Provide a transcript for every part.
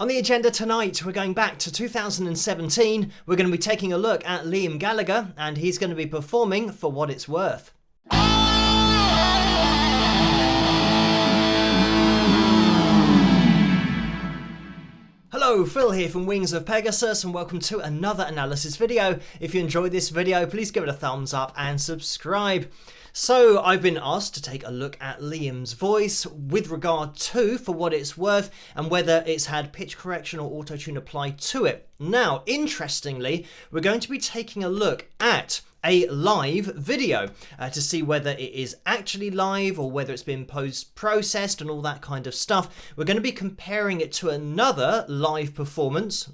On the agenda tonight, we're going back to 2017. We're going to be taking a look at Liam Gallagher, and he's going to be performing For What It's Worth. Hello, Phil here from Wings of Pegasus, and welcome to another analysis video. If you enjoyed this video, please give it a thumbs up and subscribe. So I've been asked to take a look at Liam's voice with regard to For What It's Worth and whether it's had pitch correction or auto-tune applied to it. Now, interestingly, we're going to be taking a look at a live video to see whether it is actually live or whether it's been post-processed and all that kind of stuff. We're going to be comparing it to another live performance,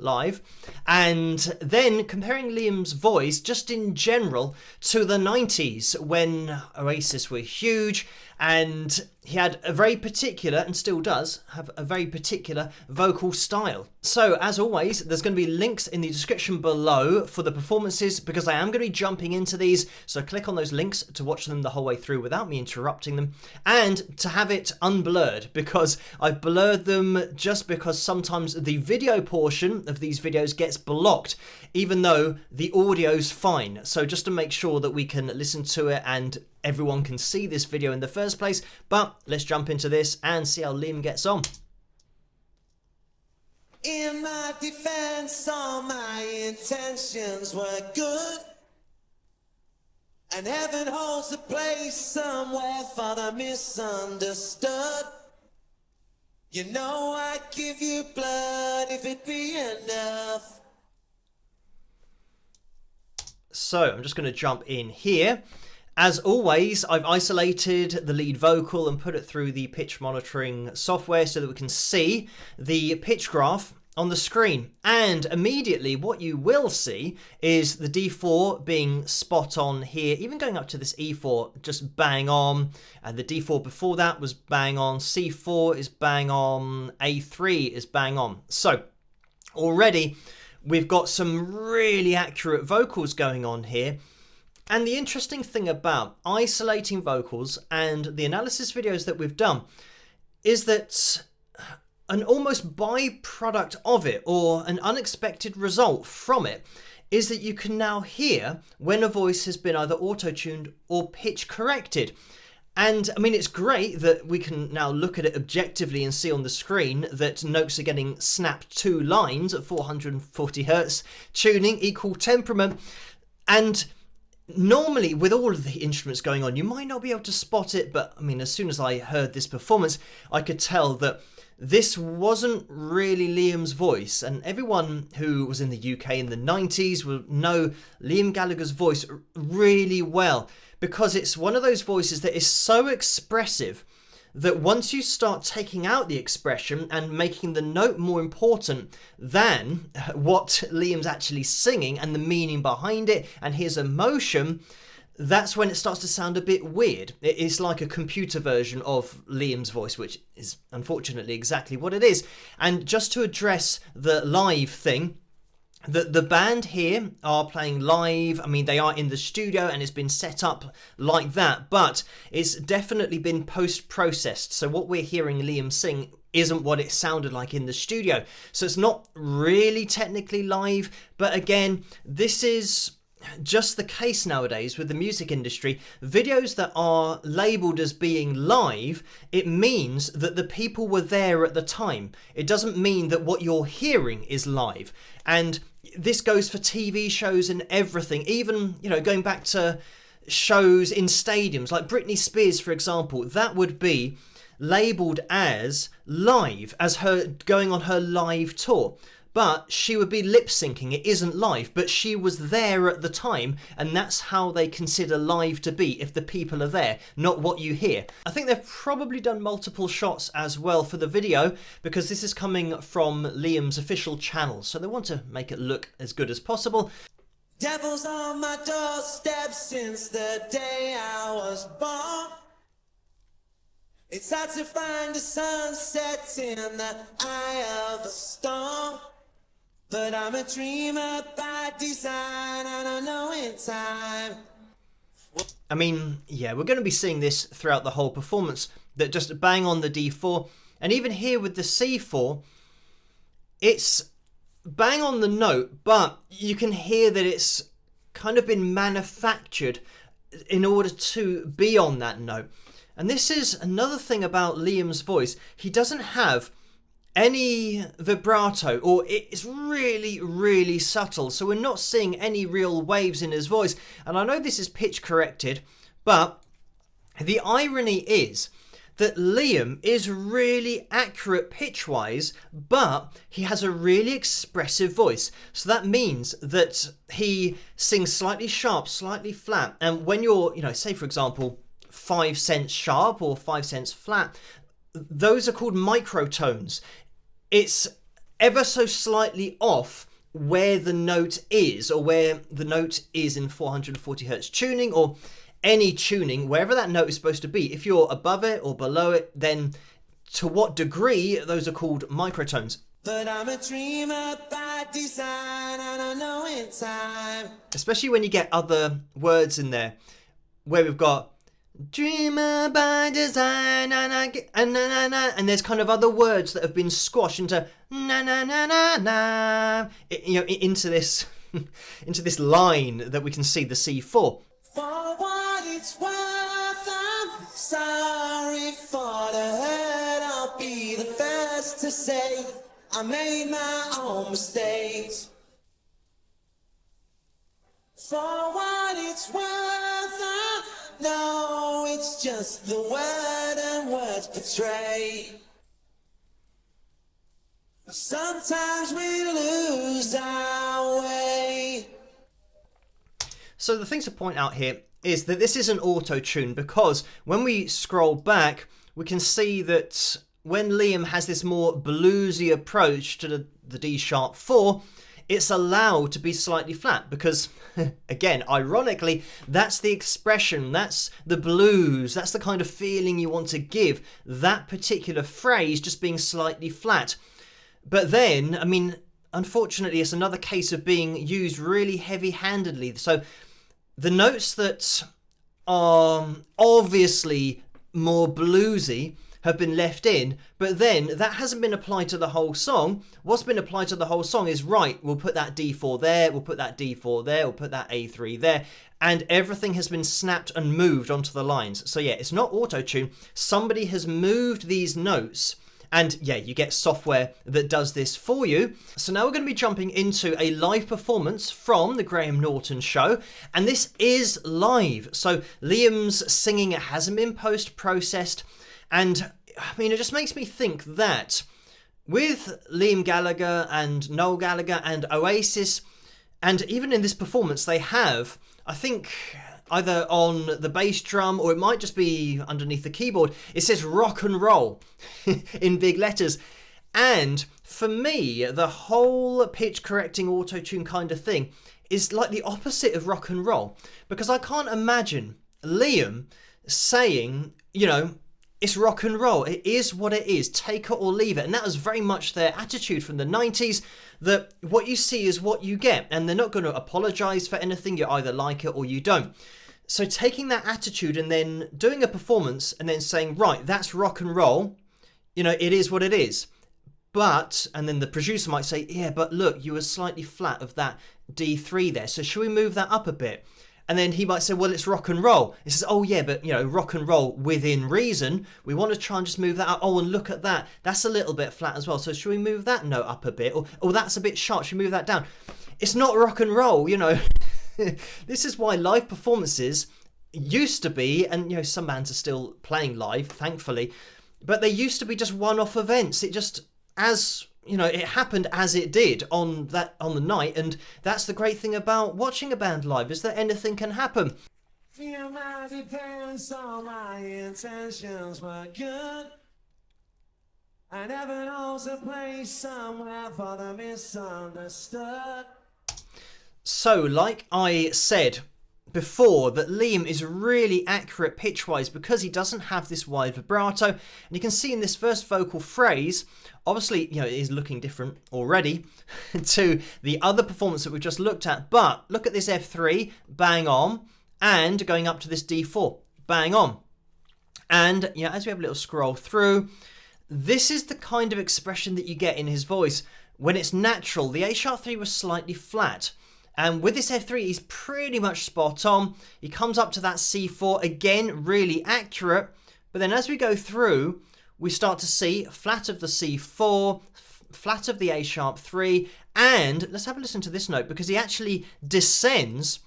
and then comparing Liam's voice just in general to the 90s when Oasis were huge, and he had a very particular, and still does have a very particular vocal style. So as always, there's going to be links in the description below for the performances because I am going to be jumping into these. So click on those links to watch them the whole way through without me interrupting them, and to have it unblurred because I've blurred them just because sometimes the video portion of these videos gets blocked even though the audio's fine. So just to make sure that we can listen to it and everyone can see this video in the first place. But let's jump into this and see how Liam gets on. In my defense, all my intentions were good, and heaven holds a place somewhere for the misunderstood. You know I'd give you blood if it be enough. So I'm just going to jump in here. As always, I've isolated the lead vocal and put it through the pitch monitoring software so that we can see the pitch graph on the screen. And immediately what you will see is the D4 being spot on here, even going up to this E4, just bang on. And the D4 before that was bang on. C4 is bang on. A3 is bang on. So already we've got some really accurate vocals going on here. And the interesting thing about isolating vocals and the analysis videos that we've done is that an almost byproduct of it, or an unexpected result from it, is that you can now hear when a voice has been either auto-tuned or pitch corrected. And I mean, it's great that we can now look at it objectively and see on the screen that notes are getting snapped 2 lines at 440 hertz, tuning equal temperament. And normally, with all of the instruments going on, you might not be able to spot it, but I mean, as soon as I heard this performance, I could tell that this wasn't really Liam's voice. And everyone who was in the UK in the 90s will know Liam Gallagher's voice really well, because it's one of those voices that is so expressive that once you start taking out the expression and making the note more important than what Liam's actually singing and the meaning behind it and his emotion, that's when it starts to sound a bit weird. It's like a computer version of Liam's voice, which is unfortunately exactly what it is. And just to address the live thing, the band here are playing live. I mean, they are in the studio and it's been set up like that, but it's definitely been post-processed. So what we're hearing Liam sing isn't what it sounded like in the studio. So it's not really technically live, but again, this is just the case nowadays with the music industry. Videos that are labelled as being live, it means that the people were there at the time. It doesn't mean that what you're hearing is live. And this goes for TV shows and everything, even, you know, going back to shows in stadiums like Britney Spears, for example. That would be labelled as live, as her going on her live tour. But she would be lip syncing. It isn't live, but she was there at the time, and that's how they consider live to be, if the people are there, not what you hear. I think they've probably done multiple shots as well for the video, because this is coming from Liam's official channel, so they want to make it look as good as possible. Devil's on my doorstep since the day I was born. It's hard to find the sunset in the eye of a storm. But I'm a dreamer by design, and I know in time. I mean, yeah, we're going to be seeing this throughout the whole performance, that just bang on the D4. And even here with the C4, It's bang on the note, but you can hear that it's kind of been manufactured in order to be on that note. And this is another thing about Liam's voice. He doesn't have any vibrato, or it's really, really subtle. So we're not seeing any real waves in his voice. And I know this is pitch corrected, but the irony is that Liam is really accurate pitch-wise, but he has a really expressive voice. So that means that he sings slightly sharp, slightly flat. And when you're, say for example, 5 cents sharp or 5 cents flat, those are called microtones. It's ever so slightly off where the note is, or where the note is in 440 hertz tuning, or any tuning, wherever that note is supposed to be. If you're above it or below it, then to what degree, those are called microtones. But I'm a dreamer by design, and I know in time. Especially when you get other words in there, where we've got dreamer by design, and there's kind of other words that have been squashed into na na na na na, into this into this line that we can see the C4. For what it's worth, I'm sorry for the hurt. I'll be the first to say I made my own mistakes. For what it's worth, I know it's just the word and words betray. Sometimes we lose our way. So the thing to point out here is that this is an auto-tune, because when we scroll back, we can see that when Liam has this more bluesy approach to the D sharp 4, it's allowed to be slightly flat because, again, ironically, that's the expression, that's the blues, that's the kind of feeling you want to give that particular phrase, just being slightly flat. But then, unfortunately, it's another case of being used really heavy-handedly. So the notes that are obviously more bluesy have been left in, but then that hasn't been applied to the whole song. What's been applied to the whole song is, right, we'll put that D4 there, we'll put that D4 there, we'll put that A3 there, and everything has been snapped and moved onto the lines. So yeah, it's not auto-tune. Somebody has moved these notes, and yeah, you get software that does this for you. So now we're going to be jumping into a live performance from the Graham Norton show, and this is live. So Liam's singing, it hasn't been post-processed, and it just makes me think that with Liam Gallagher and Noel Gallagher and Oasis, and even in this performance, they have, I think, either on the bass drum or it might just be underneath the keyboard, it says rock and roll in big letters. And for me, the whole pitch correcting auto-tune kind of thing is like the opposite of rock and roll, because I can't imagine Liam saying, it's rock and roll. It is what it is. Take it or leave it. And that was very much their attitude from the 90s, that what you see is what you get. And they're not going to apologise for anything. You either like it or you don't. So taking that attitude and then doing a performance and then saying, right, that's rock and roll. It is what it is. But, and then the producer might say, yeah, but look, you were slightly flat of that D3 there. So should we move that up a bit? And then he might say, well, it's rock and roll. He says, oh yeah, but rock and roll within reason. We want to try and just move that up. Oh, and look at that. That's a little bit flat as well. So should we move that note up a bit? Or that's a bit sharp. Should we move that down? It's not rock and roll, This is why live performances used to be, and some bands are still playing live, thankfully, but they used to be just one-off events. It just, it happened as it did on the night, and that's the great thing about watching a band live, is that anything can happen. Feel my depends on my intentions were good. I never knows a place somewhere for the misunderstood. So, like I said before, that Liam is really accurate pitch-wise because he doesn't have this wide vibrato. And you can see in this first vocal phrase, obviously, it is looking different already to the other performance that we've just looked at. But look at this F3, bang on, and going up to this D4, bang on. And, as we have a little scroll through, this is the kind of expression that you get in his voice, when it's natural, the A sharp 3 was slightly flat. And with this F3, he's pretty much spot on. He comes up to that C4, again, really accurate. But then as we go through, we start to see flat of the C4, flat of the A sharp 3, and let's have a listen to this note, because he actually descends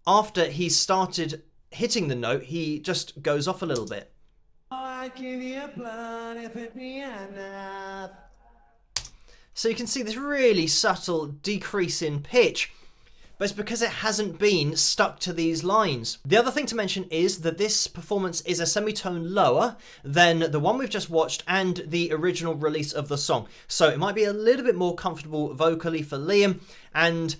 after he's started hitting the note. He just goes off a little bit. I'd give you blood if it be enough. So you can see this really subtle decrease in pitch, but it's because it hasn't been stuck to these lines. The other thing to mention is that this performance is a semitone lower than the one we've just watched and the original release of the song. So it might be a little bit more comfortable vocally for Liam, and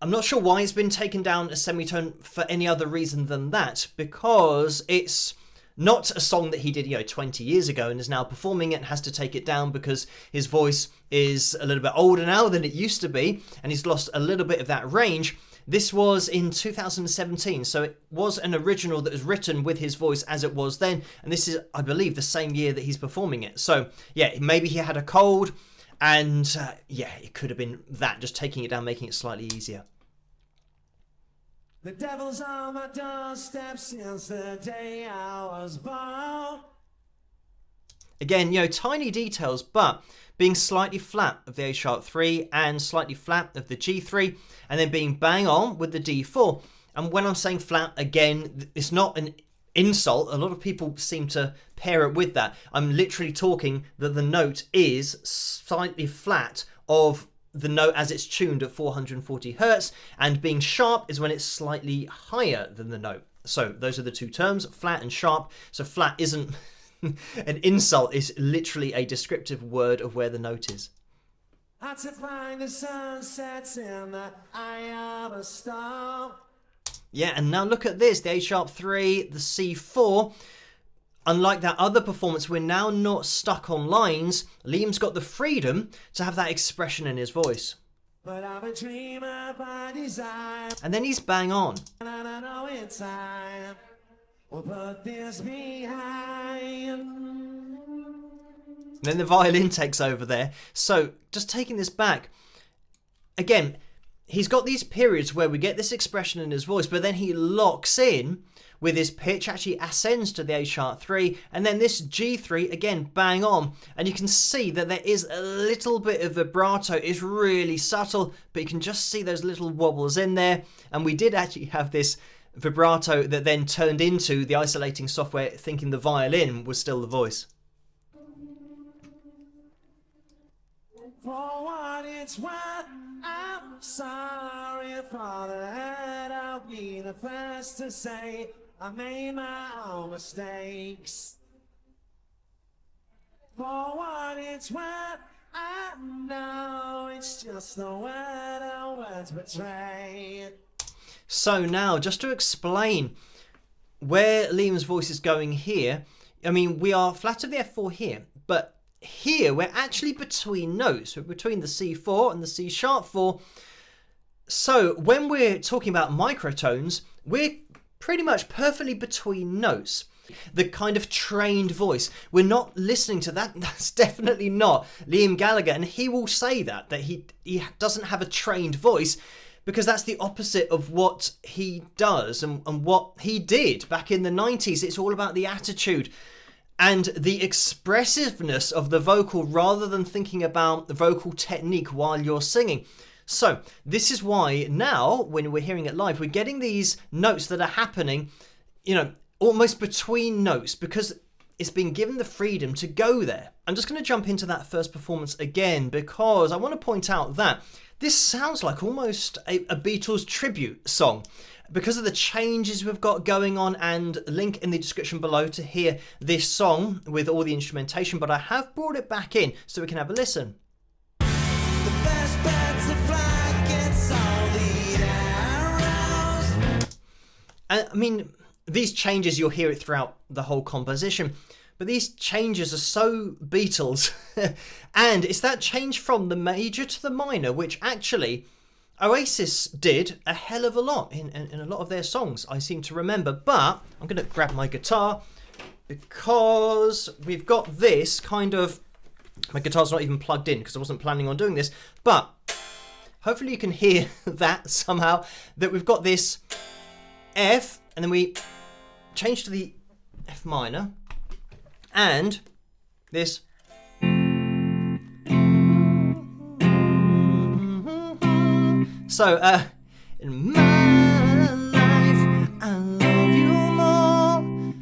I'm not sure why it's been taken down a semitone for any other reason than that, because it's not a song that he did, 20 years ago and is now performing it and has to take it down because his voice is a little bit older now than it used to be and he's lost a little bit of that range. This was in 2017, so it was an original that was written with his voice as it was then, and this is, I believe, the same year that he's performing it. So, yeah, maybe he had a cold, and it could have been that, just taking it down, making it slightly easier. The devil's on my doorstep since the day I was born. Again, tiny details, but being slightly flat of the A sharp 3 and slightly flat of the G3, and then being bang on with the D4. And when I'm saying flat, again, it's not an insult. A lot of people seem to pair it with that. I'm literally talking that the note is slightly flat of the note as it's tuned at 440 hertz, and being sharp is when it's slightly higher than the note. So those are the two terms, flat and sharp. So flat isn't an insult, it's literally a descriptive word of where the note is. Had to find the sunsets in the eye of a storm. Yeah, and now look at this, the A sharp 3, the C4. Unlike that other performance, we're now not stuck on lines. Liam's got the freedom to have that expression in his voice. But I'm a dreamer by design. And then he's bang on. And I know in time we'll put this behind. And then the violin takes over there. So just taking this back, again, he's got these periods where we get this expression in his voice, but then he locks in with his pitch, actually ascends to the A sharp 3, and then this G3, again, bang on. And you can see that there is a little bit of vibrato. It's really subtle, but you can just see those little wobbles in there. And we did actually have this vibrato that then turned into the isolating software thinking the violin was still the voice. For what it's worth, I'm sorry for the hurt. I'll be the first to say I made my own mistakes. For what it's worth, I know it's just the word our words betray. So now, just to explain where Liam's voice is going here, I mean, we are flat of the F4 here, but here we're actually between notes. We're between the C4 and the C sharp 4. So when we're talking about microtones, we're pretty much perfectly between notes. The kind of trained voice. We're not listening to that. That's definitely not Liam Gallagher. And he will say that he doesn't have a trained voice, because that's the opposite of what he does and what he did back in the 90s. It's all about the attitude and the expressiveness of the vocal rather than thinking about the vocal technique while you're singing. So this is why now, when we're hearing it live, we're getting these notes that are happening, almost between notes, because it's been given the freedom to go there. I'm just going to jump into that first performance again, because I want to point out that this sounds like almost a Beatles tribute song because of the changes we've got going on, and link in the description below to hear this song with all the instrumentation, but I have brought it back in so we can have a listen. The first bird to fly gets all the arrows. And I mean, these changes, you'll hear it throughout the whole composition, but these changes are so Beatles. And it's that change from the major to the minor, which actually Oasis did a hell of a lot in a lot of their songs, I seem to remember. But I'm going to grab my guitar, because we've got this kind of My guitar's not even plugged in because I wasn't planning on doing this, but hopefully you can hear that somehow, that we've got this F, and then we change to the F minor, and this. So, in my life, I love you more.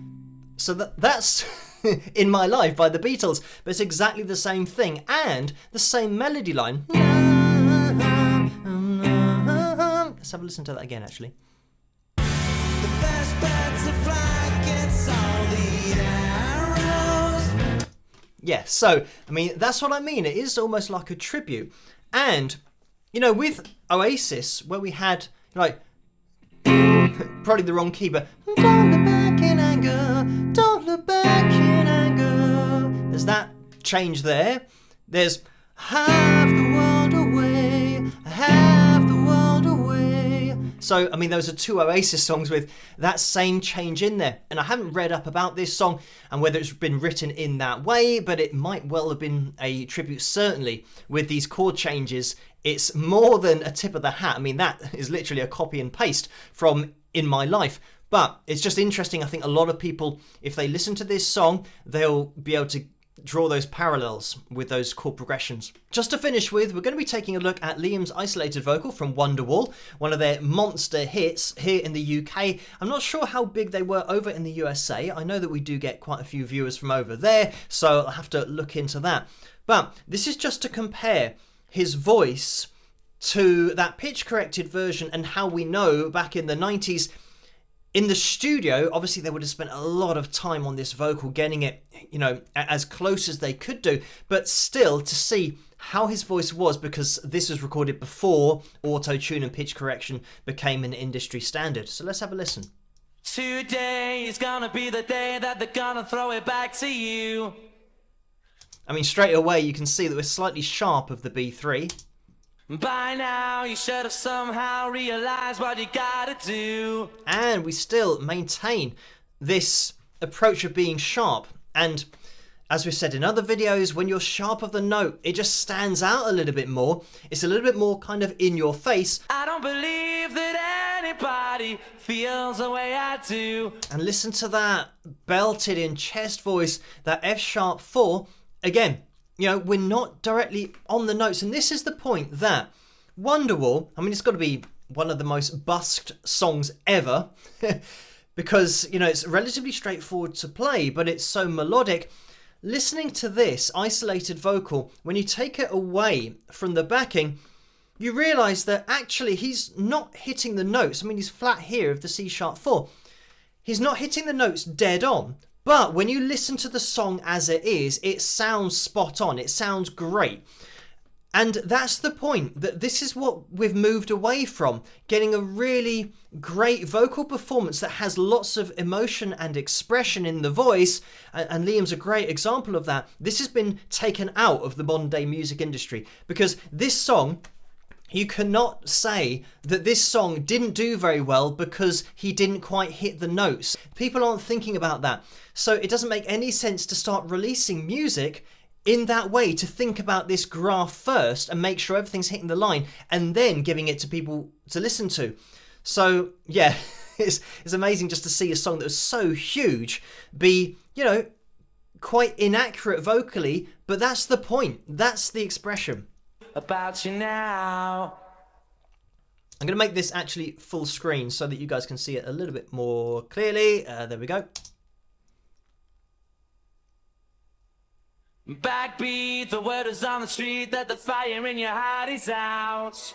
So that's In My Life by the Beatles, but it's exactly the same thing, and the same melody line. Let's have a listen to that again, actually. The first bird to fly gets all the arrows. Yeah, so, I mean, that's what I mean. It is almost like a tribute. And, you know, with Oasis, where we had, like, probably the wrong key, but don't look back in anger, don't look back in anger. There's that change there. There's have the world away, have the world away. So, I mean, those are two Oasis songs with that same change in there. And I haven't read up about this song and whether it's been written in that way, but it might well have been a tribute, certainly, with these chord changes. It's more than a tip of the hat. I mean, that is literally a copy and paste from In My Life. But it's just interesting. I think a lot of people, if they listen to this song, they'll be able to draw those parallels with those chord progressions. Just to finish with, we're going to be taking a look at Liam's isolated vocal from Wonderwall, one of their monster hits here in the UK. I'm not sure how big they were over in the USA. I know that we do get quite a few viewers from over there, so I'll have to look into that. But this is just to compare his voice to that pitch corrected version, and how we know back in the 90s in the studio, obviously they would have spent a lot of time on this vocal, getting it, you know, as close as they could do, but still to see how his voice was, because this was recorded before auto-tune and pitch correction became an industry standard. So let's have a listen. Today is gonna be the day that they're gonna throw it back to you. I mean, straight away you can see that we're slightly sharp of the B3. By now you should have somehow realized what you gotta do. And we still maintain this approach of being sharp. And as we've said in other videos, when you're sharp of the note, it just stands out a little bit more. It's a little bit more kind of in your face. I don't believe that anybody feels the way I do. And listen to that belted in chest voice, that F sharp 4. Again, you know, we're not directly on the notes. And this is the point that Wonderwall, I mean, it's got to be one of the most busked songs ever because, you know, it's relatively straightforward to play, but it's so melodic. Listening to this isolated vocal, when you take it away from the backing, you realise that actually he's not hitting the notes. I mean, he's flat here of the C sharp 4. He's not hitting the notes dead on. But when you listen to the song as it is, it sounds spot on. It sounds great. And that's the point, that this is what we've moved away from. Getting a really great vocal performance that has lots of emotion and expression in the voice. And Liam's a great example of that. This has been taken out of the modern day music industry, because this song, you cannot say that this song didn't do very well because he didn't quite hit the notes. People aren't thinking about that. So it doesn't make any sense to start releasing music in that way, to think about this graph first and make sure everything's hitting the line and then giving it to people to listen to. So yeah, it's amazing just to see a song that was so huge be, you know, quite inaccurate vocally, but that's the point. That's the expression. About you now. I'm going to make this actually full screen so that you guys can see it a little bit more clearly. There we go. Backbeat, the word is on the street that the fire in your heart is out.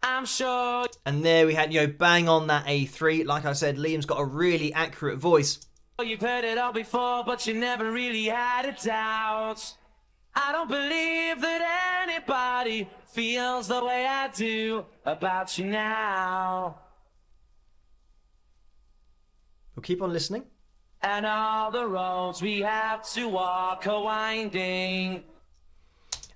I'm sure. And there we had, you know, bang on that A3. Like I said, Liam's got a really accurate voice. You've heard it all before, but you never really had a doubt. I don't believe that anybody feels the way I do about you now. We'll keep on listening. And all the roads we have to walk are winding.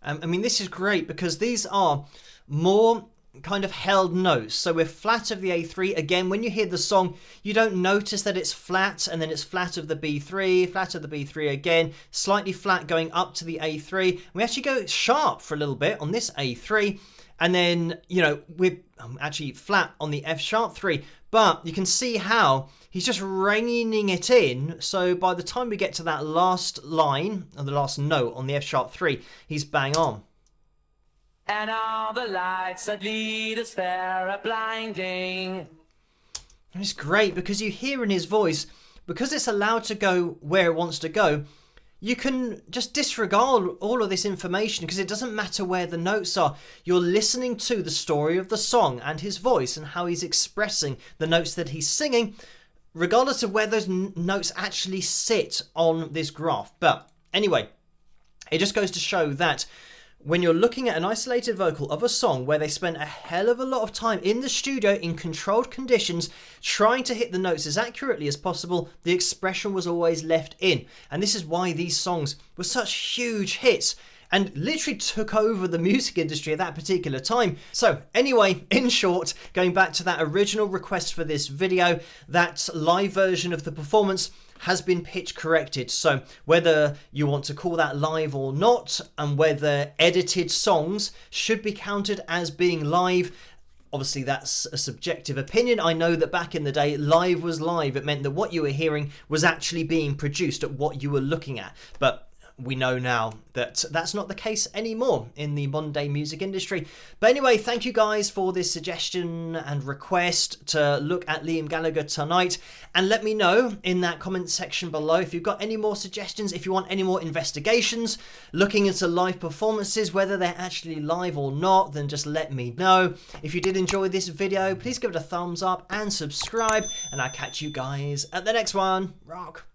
I mean, this is great because these are more kind of held notes. So we're flat of the A3. Again, when you hear the song, you don't notice that it's flat, and then it's flat of the B3, flat of the B3 again, slightly flat going up to the A3. We actually go sharp for a little bit on this A3, and then, you know, we're actually flat on the F sharp 3. But you can see how he's just reining it in. So by the time we get to that last line, or the last note on the F sharp 3, he's bang on. And all the lights that lead us there are blinding. And it's great because you hear in his voice, because it's allowed to go where it wants to go, you can just disregard all of this information because it doesn't matter where the notes are. You're listening to the story of the song and his voice and how he's expressing the notes that he's singing, regardless of where those notes actually sit on this graph. But anyway, it just goes to show that when you're looking at an isolated vocal of a song where they spent a hell of a lot of time in the studio in controlled conditions trying to hit the notes as accurately as possible, the expression was always left in. And this is why these songs were such huge hits and literally took over the music industry at that particular time. So anyway, in short, going back to that original request for this video, that live version of the performance has been pitch corrected. So whether you want to call that live or not, and whether edited songs should be counted as being live, obviously that's a subjective opinion. I know that back in the day, live was live. It meant that what you were hearing was actually being produced at what you were looking at. But we know now that that's not the case anymore in the modern day music industry. But anyway, thank you guys for this suggestion and request to look at Liam Gallagher tonight. And let me know in that comment section below if you've got any more suggestions, if you want any more investigations, looking into live performances, whether they're actually live or not, then just let me know. If you did enjoy this video, please give it a thumbs up and subscribe, and I'll catch you guys at the next one. Rock.